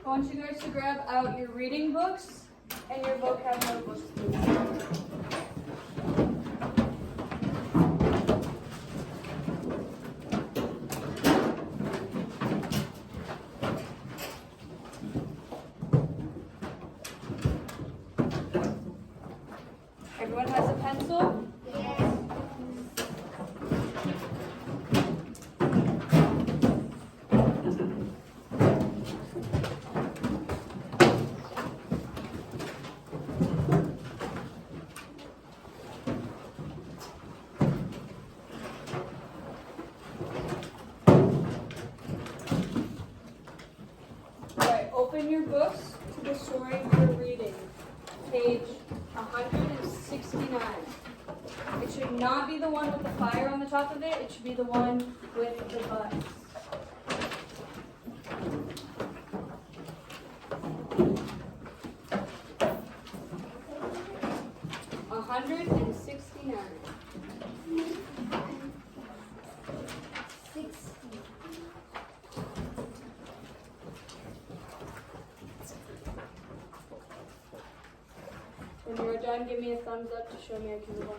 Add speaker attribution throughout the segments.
Speaker 1: I want you guys to grab out your reading books and your vocab notebooks, please. Everyone has a pencil?
Speaker 2: Yes.
Speaker 1: Alright, open your books to the story you're reading. Page 169. It should not be the one with the fire on the top of it. It should be the one with the bus. $169.
Speaker 2: 60.
Speaker 1: When you're done, give me a thumbs up to show me I can move on.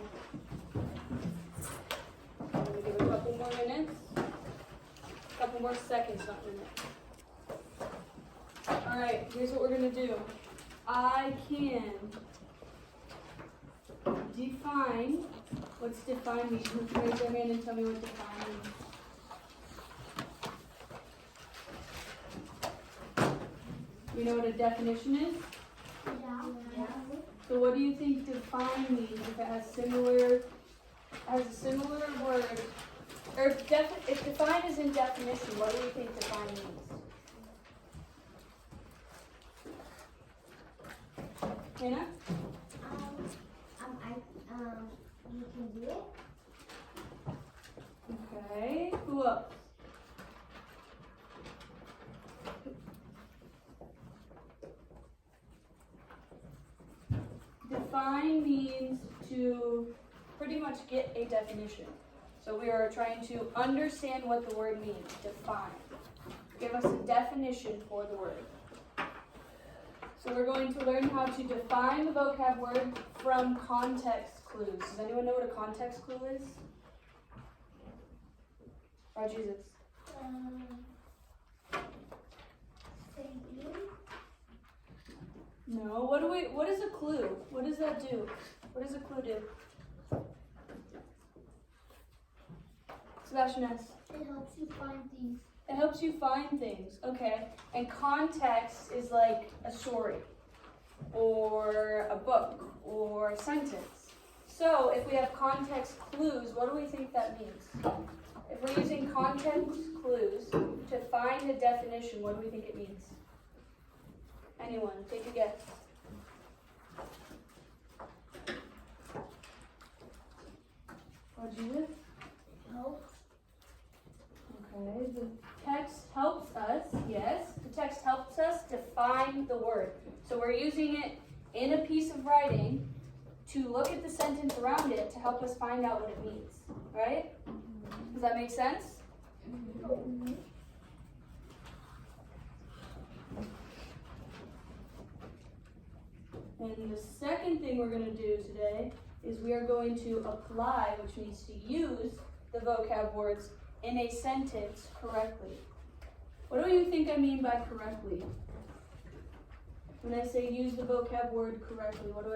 Speaker 1: I'm going to give a couple more minutes. A couple more seconds, not minutes. Alright, here's what we're going to do. I can define. What's define mean? Who can raise their hand and tell me what define means? You know what a definition is?
Speaker 2: Yeah.
Speaker 1: So what do you think define means if it has a similar word? Or if define is in definition, what do you think define means? Hannah?
Speaker 2: You can do it.
Speaker 1: Okay. Who else? Define means to pretty much get a definition. So we are trying to understand what the word means. Define. Give us a definition for the word. So we're going to learn how to define the vocab word from context clues. Does anyone know what a context clue is? Oh, Jesus. No. What is a clue? What does that do? What does a clue do? Sebastian S.
Speaker 2: It helps you find things.
Speaker 1: It helps you find things, okay. And context is like a story, or a book, or a sentence. So if we have context clues, what do we think that means? If we're using context clues to find a definition, what do we think it means? Anyone, take a guess. What'd you do?
Speaker 2: Help.
Speaker 1: Okay, the text helps us, yes, the text helps us define the word. So we're using it in a piece of writing to look at the sentence around it to help us find out what it means, right? Does that make sense?
Speaker 2: Mm-hmm.
Speaker 1: And the second thing we're going to do today is we are going to apply, which means to use the vocab words in a sentence correctly. What do you think I mean by correctly? When I say use the vocab word correctly, what do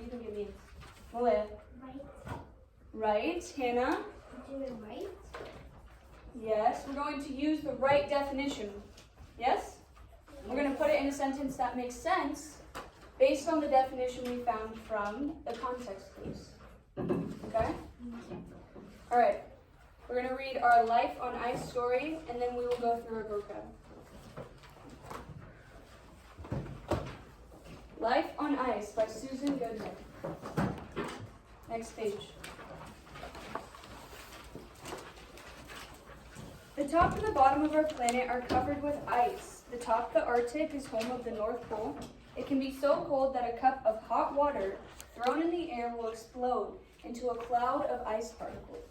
Speaker 1: you think it means? Malaya.
Speaker 2: Right.
Speaker 1: Right. Hannah?
Speaker 2: Do it right.
Speaker 1: Yes. We're going to use the right definition. Yes? We're going to put it in a sentence that makes sense based on the definition we found from the context clues. Okay? All right. We're going to read our Life on Ice story, and then we will go through our vocab. Life on Ice by Susan Goodman. Next page. The top and the bottom of our planet are covered with ice. The top, the Arctic, is home of the North Pole. It can be so cold that a cup of hot water thrown in the air will explode into a cloud of ice particles.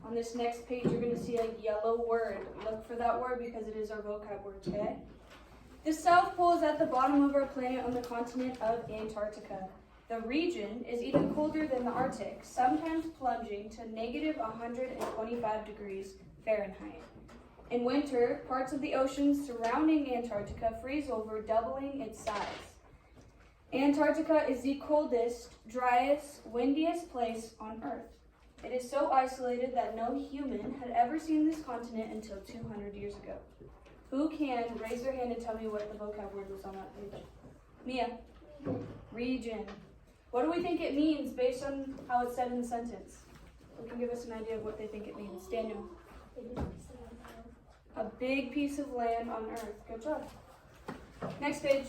Speaker 1: On this next page, you're going to see a yellow word. Look for that word because it is our vocab word, okay? The South Pole is at the bottom of our planet on the continent of Antarctica. The region is even colder than the Arctic, sometimes plunging to negative 125 degrees Fahrenheit. In winter, parts of the oceans surrounding Antarctica freeze over, doubling its size. Antarctica is the coldest, driest, windiest place on Earth. It is so isolated that no human had ever seen this continent until 200 years ago. Who can raise their hand and tell me what the vocab word was on that page? Mia. Region. What do we think it means based on how it's said in the sentence? Who can give us an idea of what they think it means? Daniel. A big piece of land on Earth. Good job. Next page.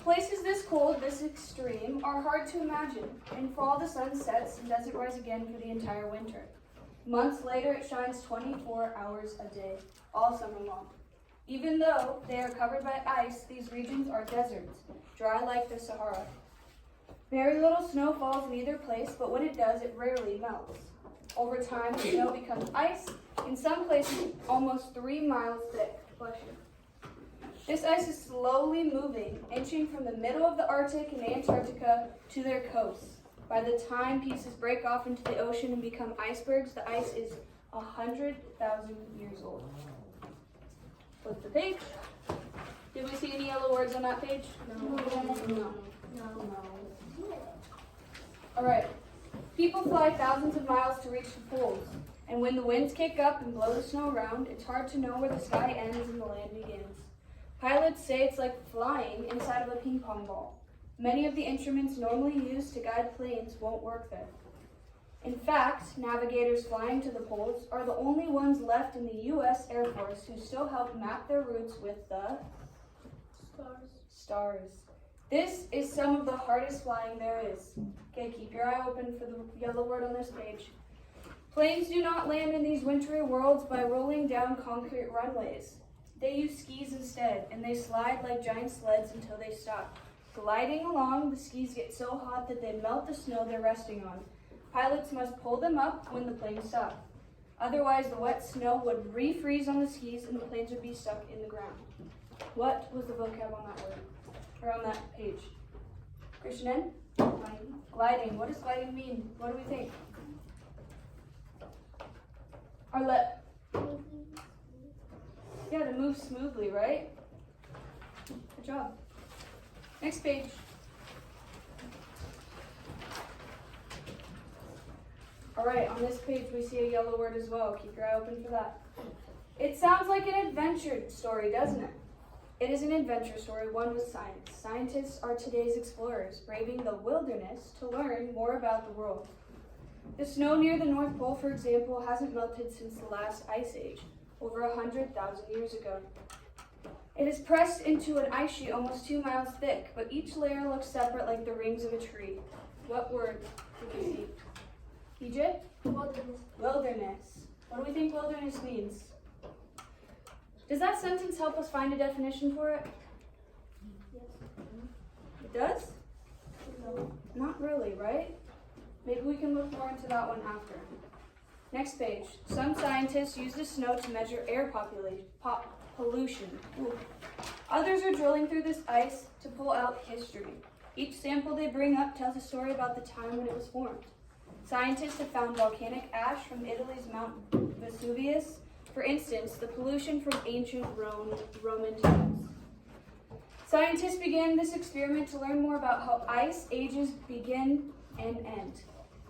Speaker 1: Places this cold, this extreme, are hard to imagine. In fall, the sun sets and doesn't rise again for the entire winter. Months later, it shines 24 hours a day, all summer long. Even though they are covered by ice, these regions are deserts, dry like the Sahara. Very little snow falls in either place, but when it does, it rarely melts. Over time, the snow becomes ice, in some places almost 3 miles thick. Bless you. This ice is slowly moving, inching from the middle of the Arctic and Antarctica to their coasts. By the time pieces break off into the ocean and become icebergs, the ice is 100,000 years old. Flip the page. Did we see any yellow words on that page? No. All right. People fly thousands of miles to reach the poles, and when the winds kick up and blow the snow around, it's hard to know where the sky ends and the land begins. Pilots say it's like flying inside of a ping pong ball. Many of the instruments normally used to guide planes won't work there. In fact, navigators flying to the poles are the only ones left in the U.S. Air Force who still help map their routes with the stars. This is some of the hardest flying there is. Okay, keep your eye open for the yellow word on this page. Planes do not land in these wintry worlds by rolling down concrete runways. They use skis instead, and they slide like giant sleds until they stop. Gliding along, the skis get so hot that they melt the snow they're resting on. Pilots must pull them up when the planes stop. Otherwise, the wet snow would refreeze on the skis and the planes would be stuck in the ground. What was the vocab on that word? Or on that page? Christian N? Gliding. What does gliding mean? What do we think? Arlette. Yeah, to move smoothly, right? Good job. Next page. All right, on this page we see a yellow word as well. Keep your eye open for that. It sounds like an adventure story, doesn't it? It is an adventure story, one with science. Scientists are today's explorers, braving the wilderness to learn more about the world. The snow near the North Pole, for example, hasn't melted since the last ice age, over 100,000 years ago. It is pressed into an ice sheet almost 2 miles thick, but each layer looks separate like the rings of a tree. What word did you see? EJ? Wilderness. What do we think wilderness means? Does that sentence help us find a definition for it?
Speaker 2: Yes.
Speaker 1: It does? No. Not really, right? Maybe we can look more into that one after. Next page. Some scientists use the snow to measure air pollution. Ooh. Others are drilling through this ice to pull out history. Each sample they bring up tells a story about the time when it was formed. Scientists have found volcanic ash from Italy's Mount Vesuvius. For instance, the pollution from ancient Roman times. Scientists began this experiment to learn more about how ice ages begin and end.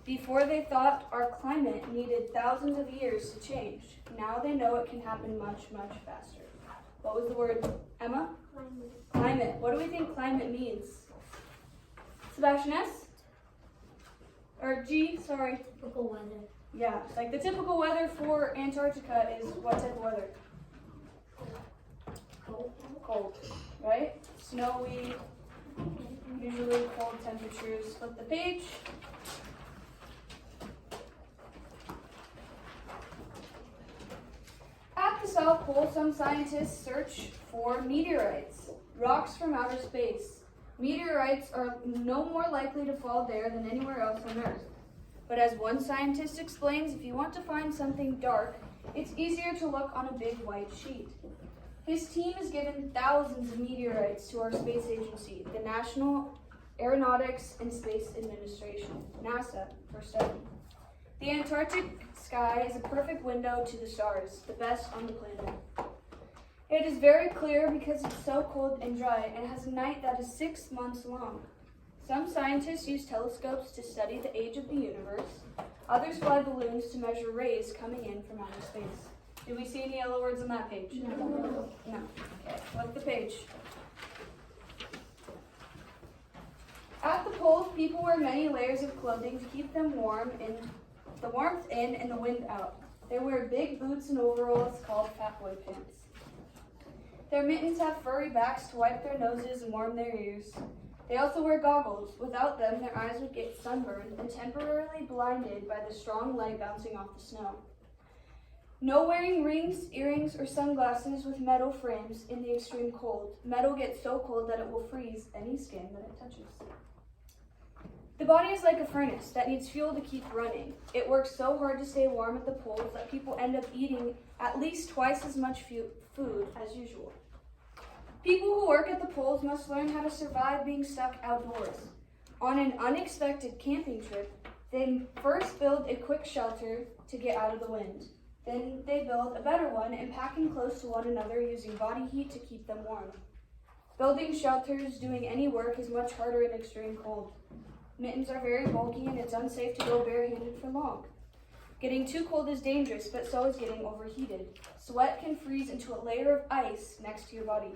Speaker 1: Before they thought our climate needed thousands of years to change. Now they know it can happen much, much faster. What was the word, Emma? Climate. What do we think climate means? Sebastian S? Or G, sorry.
Speaker 2: Typical weather.
Speaker 1: Yeah, like the typical weather for Antarctica is what type of weather? Cold, right? Snowy, usually cold temperatures. Flip the page. At the South Pole, some scientists search for meteorites, rocks from outer space. Meteorites are no more likely to fall there than anywhere else on Earth. But as one scientist explains, if you want to find something dark, it's easier to look on a big white sheet. His team has given thousands of meteorites to our space agency, the National Aeronautics and Space Administration, NASA, for study. The Antarctic sky is a perfect window to the stars, the best on the planet. It is very clear because it's so cold and dry and has a night that is 6 months long. Some scientists use telescopes to study the age of the universe. Others fly balloons to measure rays coming in from outer space. Do we see any yellow words on that page? No. Okay, flip the page. At the poles, people wear many layers of clothing to keep them warm in the warmth in and the wind out. They wear big boots and overalls called fat boy pants. Their mittens have furry backs to wipe their noses and warm their ears. They also wear goggles. Without them, their eyes would get sunburned and temporarily blinded by the strong light bouncing off the snow. No wearing rings, earrings, or sunglasses with metal frames in the extreme cold. Metal gets so cold that it will freeze any skin that it touches. The body is like a furnace that needs fuel to keep running. It works so hard to stay warm at the poles that people end up eating at least twice as much food as usual. People who work at the poles must learn how to survive being stuck outdoors. On an unexpected camping trip, they first build a quick shelter to get out of the wind. Then they build a better one and packing close to one another using body heat to keep them warm. Building shelters, doing any work is much harder in extreme cold. Mittens are very bulky and it's unsafe to go barehanded for long. Getting too cold is dangerous, but so is getting overheated. Sweat can freeze into a layer of ice next to your body.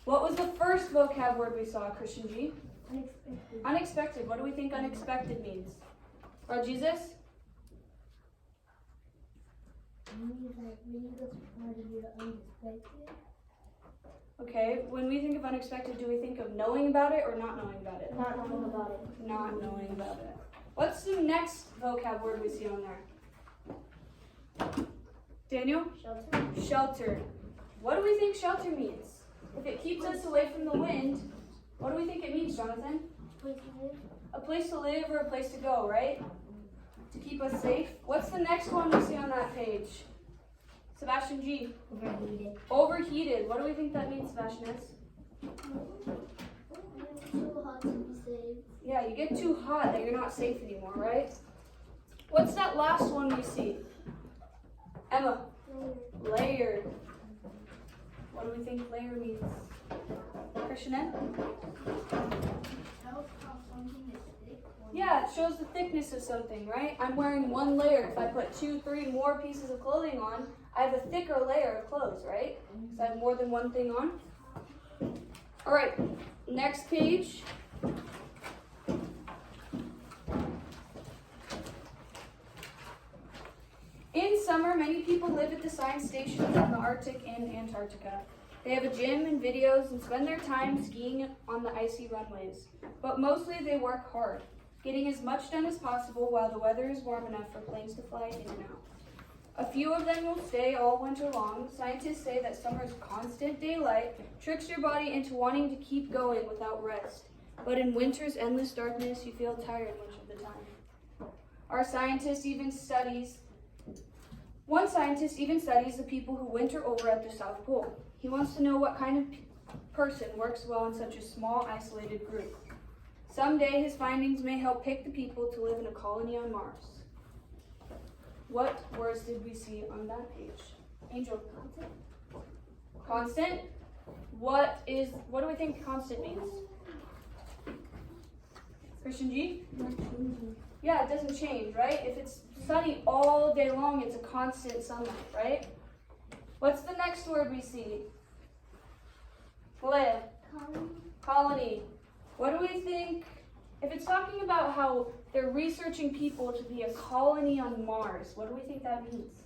Speaker 1: What was the first vocab word we saw, Christian G?
Speaker 2: Unexpected.
Speaker 1: Unexpected. What do we think unexpected means? Or Jesus?
Speaker 2: It means like when you go to party, you're unexpected.
Speaker 1: Okay, when we think of unexpected, do we think of knowing about it or not knowing about it?
Speaker 2: Not knowing about it.
Speaker 1: Not knowing about it. What's the next vocab word we see on there? Daniel?
Speaker 2: Shelter.
Speaker 1: Shelter. What do we think shelter means? If it keeps us away from the wind, what do we think it means, Jonathan?
Speaker 2: Place to live.
Speaker 1: A place to live or a place to go, right? To keep us safe. What's the next one we see on that page? Sebastian G.
Speaker 2: Overheated.
Speaker 1: Overheated. What do we think that means, Sebastian S?
Speaker 2: Too hot to be safe.
Speaker 1: Yeah, you get too hot that you're not safe anymore, right? What's that last one we see? Emma. Layered. What do we think layer means? Christian N?
Speaker 2: How something is thick.
Speaker 1: Yeah, it shows the thickness of something, right? I'm wearing one layer. If I put 2, 3 more pieces of clothing on, I have a thicker layer of clothes, right? Because I have more than one thing on. All right, next page. In summer, many people live at the science stations in the Arctic and Antarctica. They have a gym and videos and spend their time skiing on the icy runways. But mostly they work hard, getting as much done as possible while the weather is warm enough for planes to fly in and out. A few of them will stay all winter long. Scientists say that summer's constant daylight tricks your body into wanting to keep going without rest. But in winter's endless darkness, you feel tired much of the time. One scientist even studies the people who winter over at the South Pole. He wants to know what kind of person works well in such a small, isolated group. Someday his findings may help pick the people to live in a colony on Mars. What words did we see on that page? Angel. Constant. What do we think constant means? Christian G?
Speaker 2: Not changing.
Speaker 1: Yeah, it doesn't change, right? If it's sunny all day long, it's a constant sunlight, right? What's the next word we see? Malaya. Colony. What do we think? If it's talking about how they're researching people to be a colony on Mars, what do we think that means?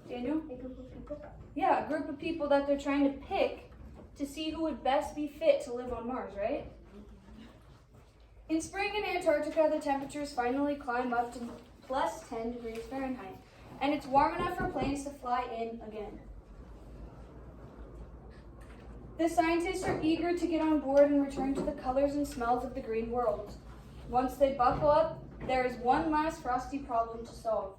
Speaker 1: Daniel?
Speaker 2: A group of people.
Speaker 1: Yeah, a group of people that they're trying to pick to see who would best be fit to live on Mars, right? In spring in Antarctica, the temperatures finally climb up to plus 10 degrees Fahrenheit, and it's warm enough for planes to fly in again. The scientists are eager to get on board and return to the colors and smells of the green world. Once they buckle up There is one last frosty problem to solve.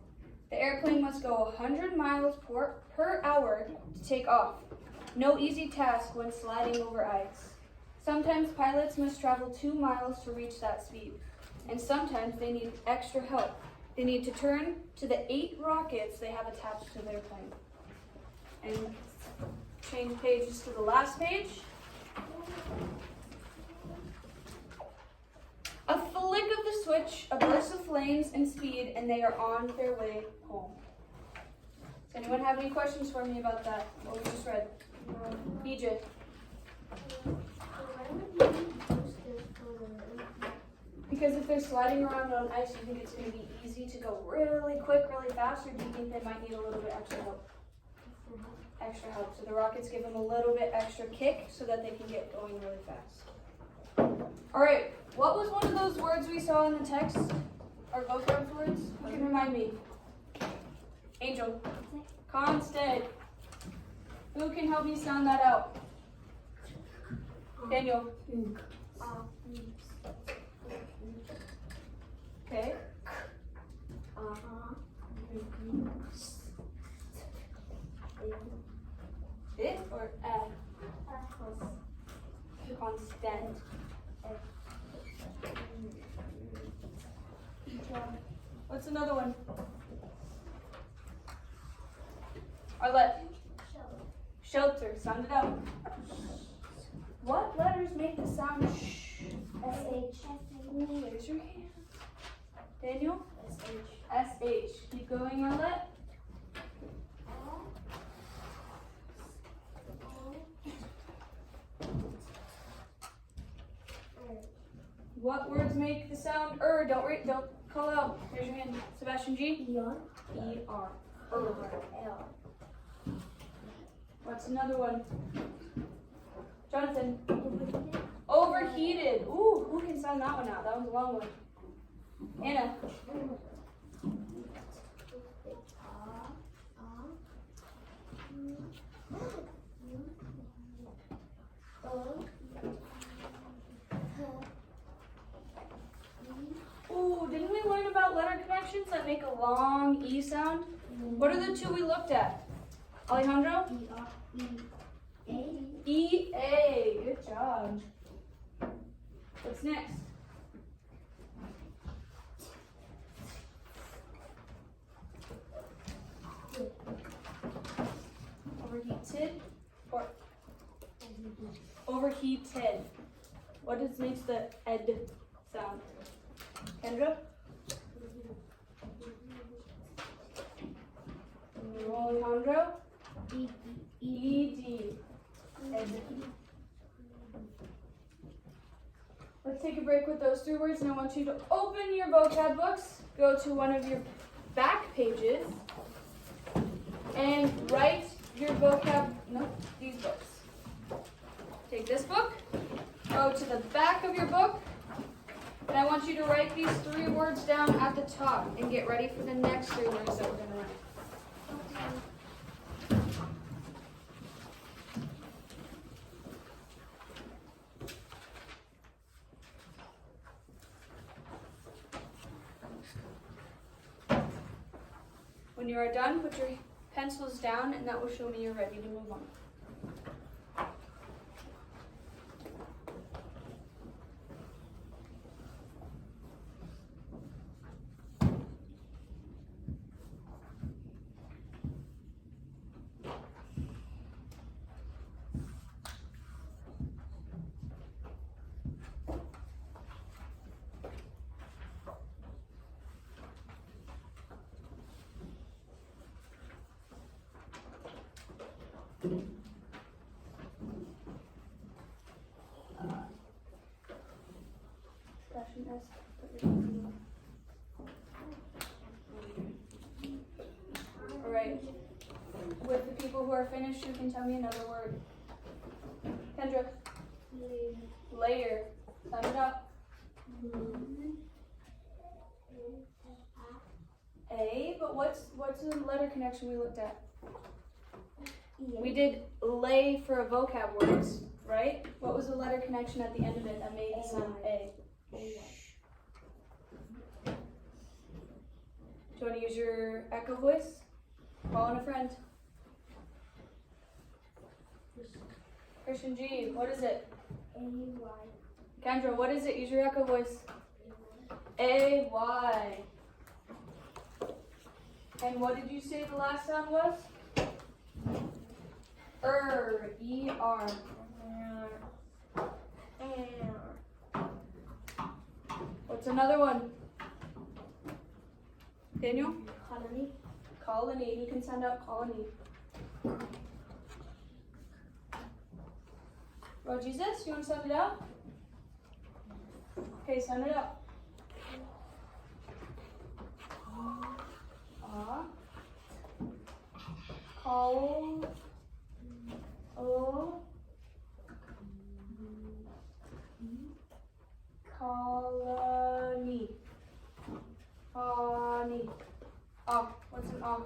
Speaker 1: The airplane must go 100 miles per hour to take off. No easy task when sliding over ice. Sometimes pilots must travel 2 miles to reach that speed, and sometimes they need extra help. They need to turn to the 8 rockets they have attached to their plane. And change pages to the last page. A flick of the switch, a burst of flames and speed, and they are on their way home. Does anyone have any questions for me about that, what we just read? BJ.
Speaker 2: Why would you use this for
Speaker 1: Because if they're sliding around on ice, do you think it's going to be easy to go really quick, really fast, or do you think they might need a little bit extra help? Extra help. So the rockets give them a little bit extra kick so that they can get going really fast. All right. What was one of those words we saw in the text? Or vocab words? Who can remind me? Angel. Constant. Who can help me sound that out? Daniel. Okay. It or constant. What's another one? Arlette. Shelter. Sound it out. What letters make the sound sh?
Speaker 2: S-H.
Speaker 1: Ooh, raise your hand. Daniel? S-H. Keep going, Arlette. What words make the sound don't call out. Raise your hand. Sebastian G.
Speaker 2: E-R.
Speaker 1: E-R. L. What's another one? Jonathan. Overheated. Ooh, who can sound that one out? That one's a long one. Anna. Ooh, didn't we learn about letter connections that make a long E sound? What are the two we looked at? Alejandro? E-A. Good job. What's next? Overheated or overheated. What makes the ed sound? Kendra? Alejandro? E-D. Ed. Let's take a break with those 3 words, and I want you to open your vocab books, go to one of your back pages, and write your vocab, these books. Take this book, go to the back of your book, and I want you to write these 3 words down at the top and get ready for the next 3 words that we're going to write. When you are done, put your pencils down, and that will show me you're ready to move on. Alright. With the people who are finished, you can tell me another word. Kendra. Layer. Sum it up. A, but what's the letter connection we looked at? We did lay for a vocab words, right? What was the letter connection at the end of it that made the sound A? you want to use your echo voice? Call in a friend. Christian G, what is it?
Speaker 2: A-Y.
Speaker 1: Kendra, what is it? Use your echo voice. A-Y. And what did you say the last sound was? E-R. What's another one? Daniel?
Speaker 2: Colony.
Speaker 1: Colony. You can send out colony. Oh, Jesus, you want to send it out? Okay, send it out. Call. Oh. Colony. Colony. Oh, what's an O?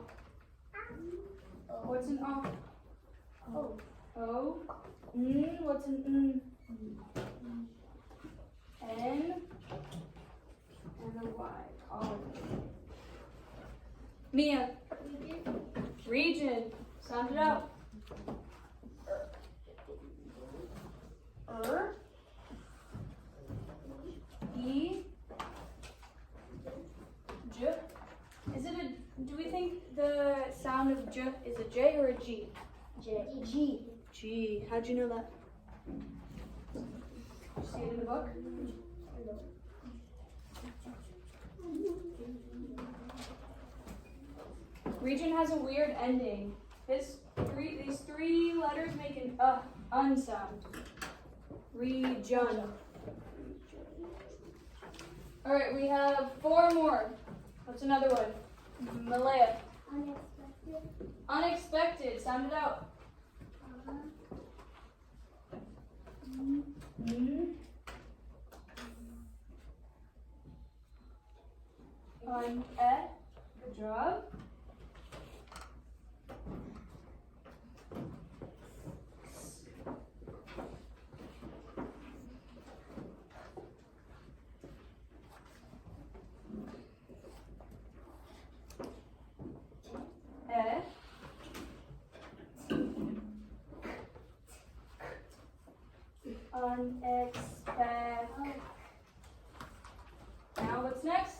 Speaker 1: What's an O?
Speaker 2: Oh.
Speaker 1: O. What's an N. And a Y. Colony. Mia. Region. Sound it out. E. J. Is it a? Do we think the sound of J is a J or a G?
Speaker 2: J. G.
Speaker 1: G. How'd you know that? Did you see it in the book? Region has a weird ending. These three letters make an unsound. Region. All right, we have 4 more. What's another one? Malaya.
Speaker 2: Unexpected.
Speaker 1: Unexpected. Sound it out. Good job. Unexpected. Now what's next?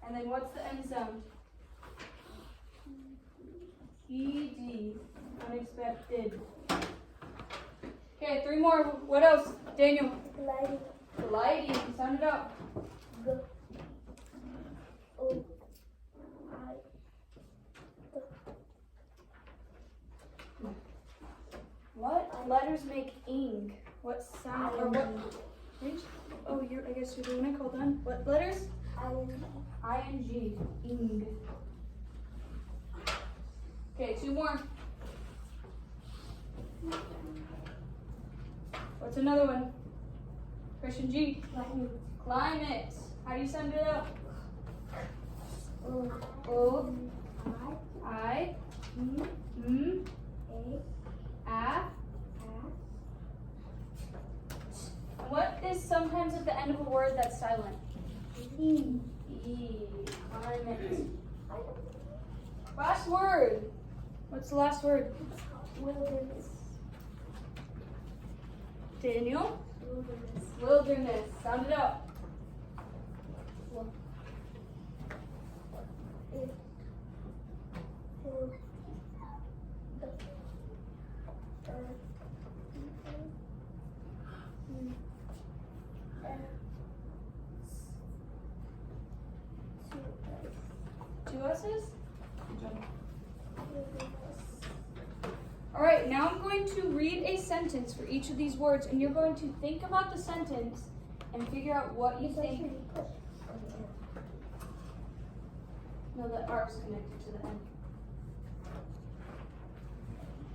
Speaker 1: And then what's the end sound? ED. Unexpected. Okay, 3 more. What else? Daniel.
Speaker 2: Gliding.
Speaker 1: Gliding. Sound it out.
Speaker 2: G. O. I.
Speaker 1: What letters make ing? What sound or what? Oh, I guess you're doing it. Hold on. What letters? I-N-G. Ing. Okay, 2 more. What's another one? Christian G. Climate. How do you sound it out? O. I. A. What is sometimes at the end of a word that's silent?
Speaker 2: E.
Speaker 1: E. Climate. Last word. What's the last word?
Speaker 2: Wilderness.
Speaker 1: Daniel?
Speaker 2: Wilderness.
Speaker 1: Wilderness. Sound it out. Two S's? All right, now I'm going to read a sentence for each of these words, and you're going to think about the sentence and figure out what you think. No, the R is connected to the end.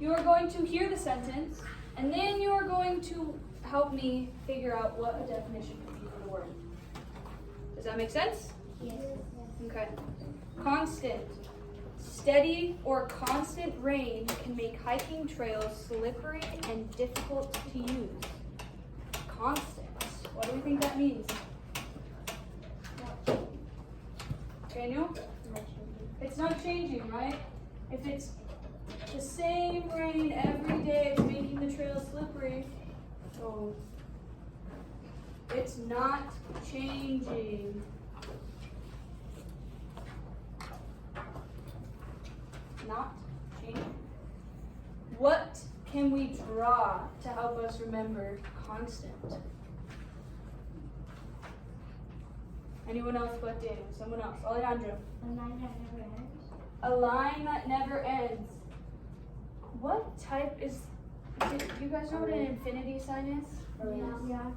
Speaker 1: You are going to hear the sentence, and then you are going to help me figure out what a definition could be for the word. Does that make sense?
Speaker 2: Yes.
Speaker 1: Okay. Constant. Steady or constant rain can make hiking trails slippery and difficult to use. Constant. What do we think that means? Daniel? It's not changing, right? If it's the same rain every day, it's making the trail slippery. So it's not changing. Not changing. What can we draw to help us remember constant? Anyone else but Daniel? Someone else? Alejandro.
Speaker 2: A line that never ends.
Speaker 1: A line that never ends. What type is you guys know what an infinity sign is?
Speaker 2: Yeah.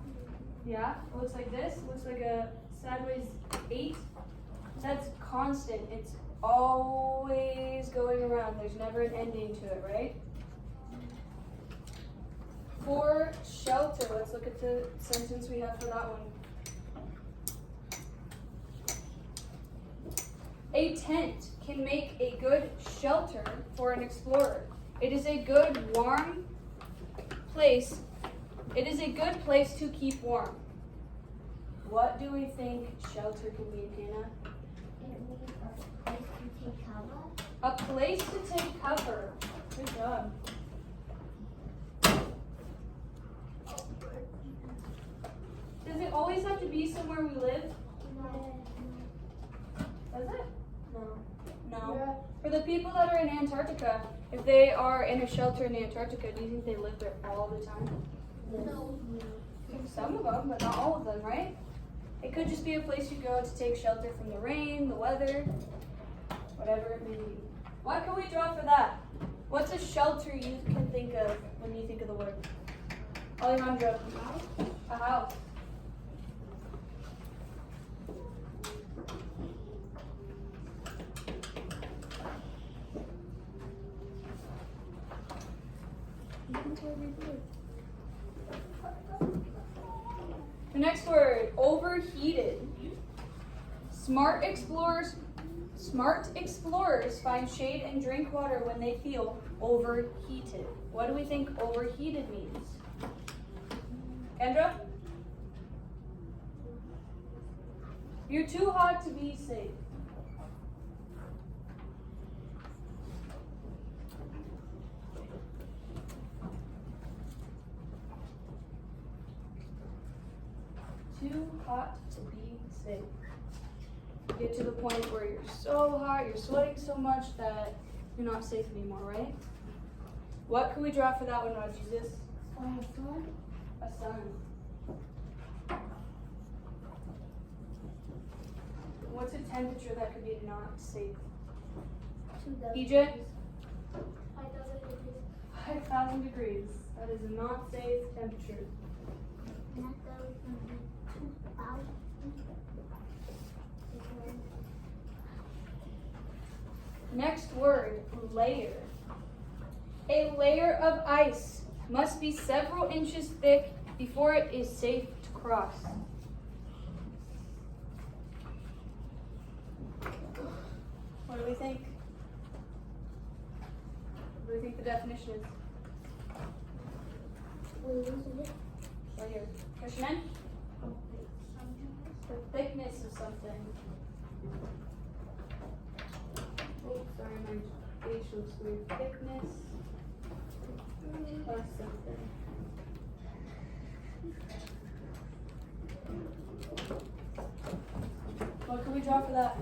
Speaker 1: Yeah? It looks like this. It looks like a sideways 8. That's constant. It's always going around. There's never an ending to it, right? For shelter, let's look at the sentence we have for that one. A tent can make a good shelter for an explorer. It is a good warm place. It is a good place to keep warm. What do we think shelter can mean, Hannah?
Speaker 2: It means a place to take cover.
Speaker 1: A place to take cover. Good job. Does it always have to be somewhere we live? Does it?
Speaker 2: No.
Speaker 1: No. For the people that are in Antarctica, if they are in a shelter in Antarctica, do you think they live there all the time?
Speaker 2: No.
Speaker 1: Some of them, but not all of them, right? It could just be a place you go to take shelter from the rain, the weather, whatever it may be. What can we draw for that? What's a shelter you can think of when you think of the word? Alejandro. A house. The next word, overheated. Smart explorers find shade and drink water when they feel overheated. What do we think overheated means? Kendra? You're too hot to be safe. Too hot to be safe. Get to the point where you're so hot, you're sweating so much that you're not safe anymore, right? What can we draw for that one, Rod Jesus? A sun. What's a temperature that could be not safe? EJ? 5,000 degrees. That is a not safe temperature. Next word, layer. A layer of ice must be several inches thick before it is safe to cross. What do we think? What do we think the definition is? Right here. Krishnan? The thickness of something. Oh, sorry, my page looks weird. Thickness of something. What can we draw for that?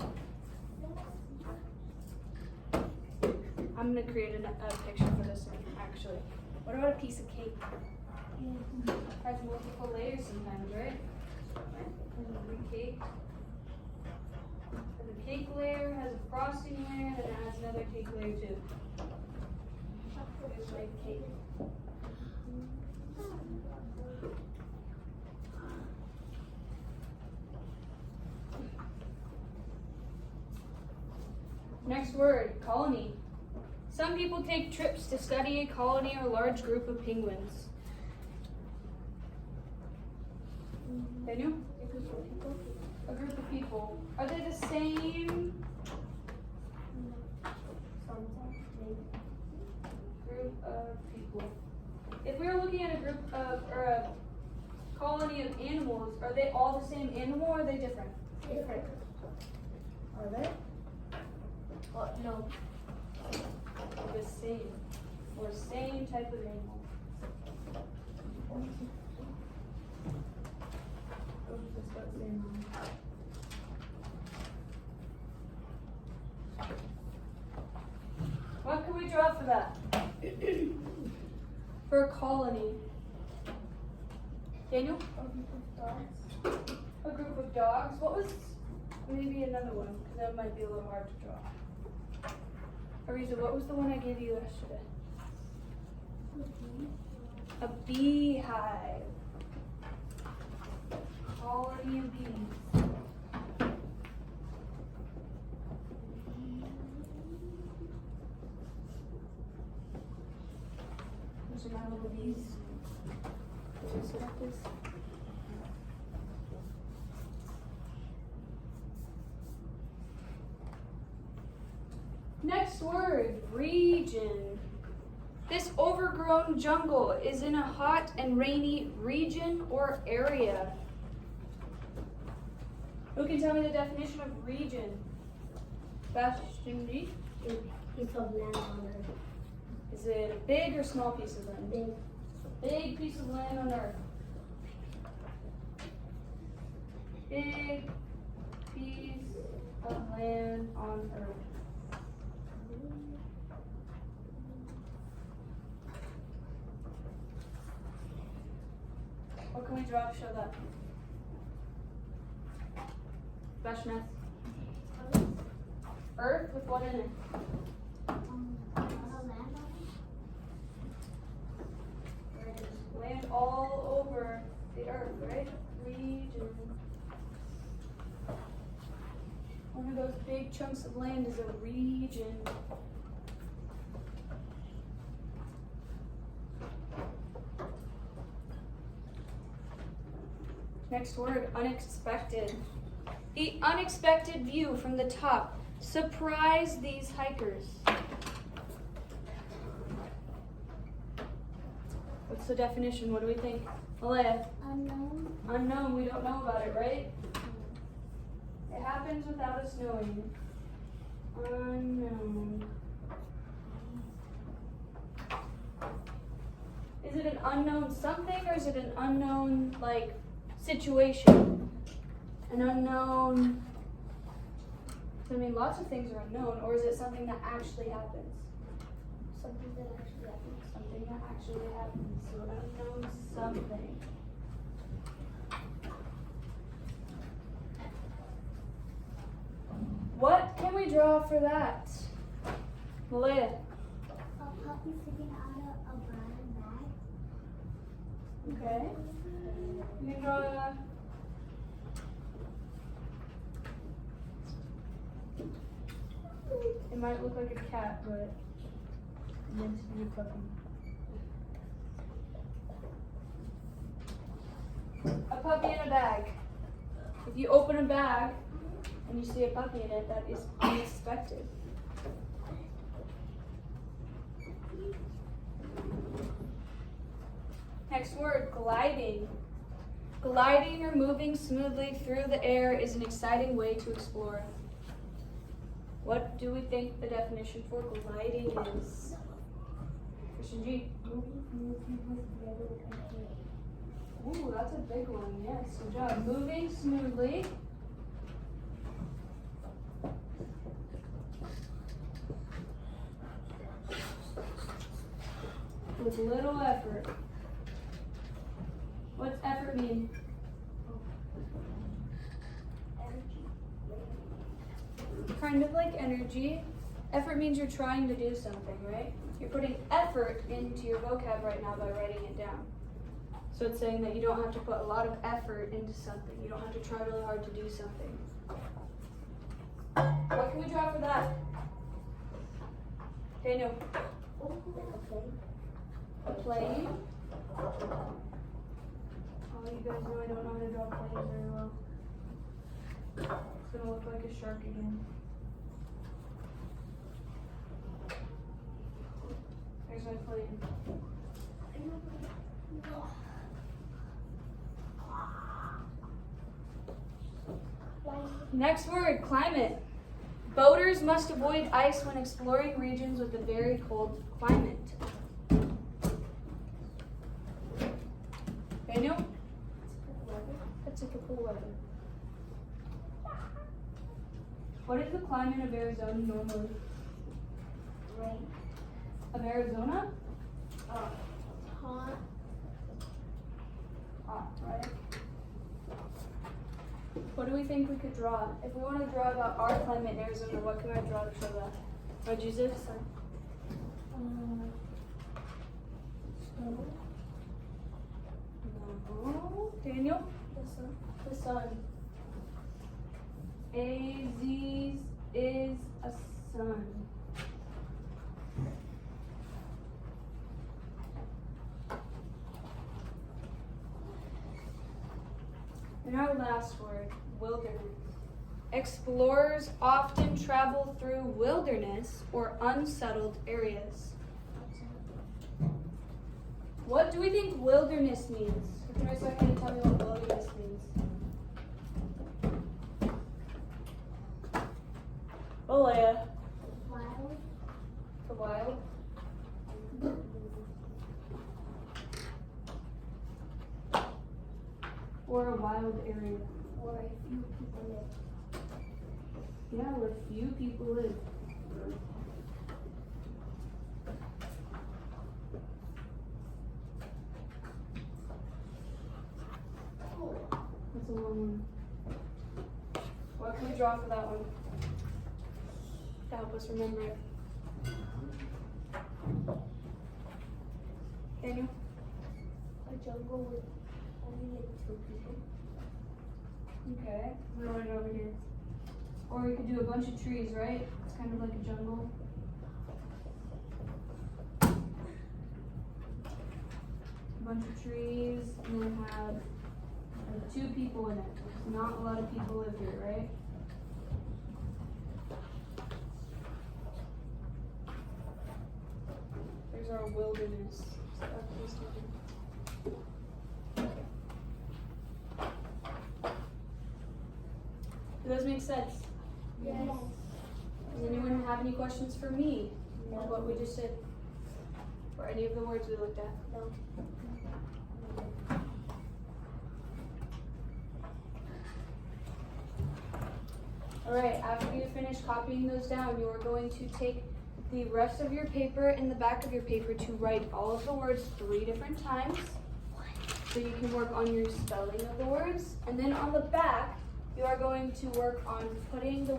Speaker 1: I'm gonna create a picture for this one, actually. What about a piece of cake? Has multiple layers sometimes, right? A cake. The cake layer has a frosting layer, then it has another cake layer too. It's like cake. Next word, colony. Some people take trips to study a colony or large group of penguins. Daniel? A group of people. Are they the same? Group of people. If we were looking at a group of, or a colony of animals, are they all the same animal or are they different?
Speaker 2: Different.
Speaker 1: Are they?
Speaker 2: No.
Speaker 1: The same. Or same type of animal. Oh, it's got the same one. What can we draw for that? For a colony. Daniel? A group of dogs. What was maybe another one? Because that might be a little hard to draw. Ariza, what was the one I gave you yesterday? A beehive. Colony of bees. Those are my little bees. Just like this. Next word, region. This overgrown jungle is in a hot and rainy region or area. Who can tell me the definition of region? Sebastian G?
Speaker 2: Piece of land on earth.
Speaker 1: Is it a big or small piece of land?
Speaker 2: Big.
Speaker 1: Big piece of land on earth. Big piece of land on earth. What can we draw to show that? Sebastian. Earth with what in it? Land all over the earth, right? Region. One of those big chunks of land is a region. Next word, unexpected. The unexpected view from the top surprised these hikers. What's the definition? What do we think? Malaya?
Speaker 2: Unknown.
Speaker 1: Unknown, we don't know about it, right? It happens without us knowing. Unknown. Is it an unknown something or is it an unknown, like, situation? An unknown, I mean, lots of things are unknown, or is it something that actually happens?
Speaker 2: Something that actually happens.
Speaker 1: Something that actually happens, so an unknown something. What can we draw for that? Malaya?
Speaker 2: A puppy sitting out of a brown bag.
Speaker 1: Okay. You can draw a... It might look like a cat, but it's meant to be a puppy. A puppy in a bag. If you open a bag and you see a puppy in it, that is unexpected. Next word, gliding. Gliding or moving smoothly through the air is an exciting way to explore. What do we think the definition for gliding is? Christian G. Ooh, that's a big one. Yes, good job. Moving smoothly. With little effort. What's effort mean? Kind of like energy. Effort means you're trying to do something, right? You're putting effort into your vocab right now by writing it down. So it's saying that you don't have to put a lot of effort into something. You don't have to try really hard to do something. What can we draw for that? Daniel. A plane. Oh, you guys know I don't know how to draw planes very well. It's gonna look like a shark again. There's my plane. Next word, climate. Boaters must avoid ice when exploring regions with a very cold climate. Daniel? Typical weather. What is the climate of Arizona normally?
Speaker 2: Rain.
Speaker 1: Of Arizona?
Speaker 2: Hot.
Speaker 1: Hot, right? What do we think we could draw? If we want to draw about our climate in Arizona, what can I draw to show that? What'd you say?
Speaker 2: Snow.
Speaker 1: No. Daniel?
Speaker 2: The sun.
Speaker 1: The sun. Aziz is a sun. And our last word, wilderness. Explorers often travel through wilderness or unsettled areas. What do we think wilderness means? Can you tell me what wilderness means? Olea.
Speaker 2: Wild.
Speaker 1: The wild. Or a wild area.
Speaker 2: Or a few people live.
Speaker 1: Yeah, where few people live. That's a long one. What can we draw for that one? To help us remember it. Daniel?
Speaker 2: A jungle with only like 2 people.
Speaker 1: Okay, we're going over here. Or we could do a bunch of trees, right? It's kind of like a jungle. A bunch of trees, and then have 2 people in it. Not a lot of people live here, right? There's our wilderness. Do those make sense?
Speaker 2: Yes.
Speaker 1: Does anyone have any questions for me on what we just said? Or any of the words we looked at?
Speaker 2: No.
Speaker 1: Alright, after you finish copying those down, you are going to take the rest of your paper and the back of your paper to write all of the words 3 different times. So you can work on your spelling of the words. And then on the back, you are going to work on putting the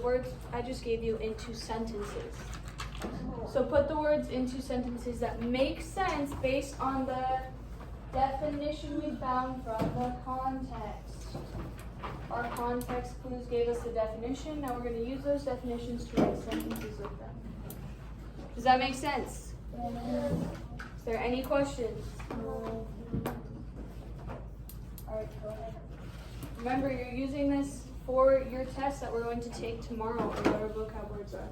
Speaker 1: words I just gave you into sentences. So put the words into sentences that make sense based on the definition we found from the context. Our context clues gave us the definition. Now we're going to use those definitions to write sentences with them. Does that make sense? Is there any questions?
Speaker 2: No.
Speaker 1: Alright, go ahead. Remember, you're using this for your test that we're going to take tomorrow and what our vocab words are.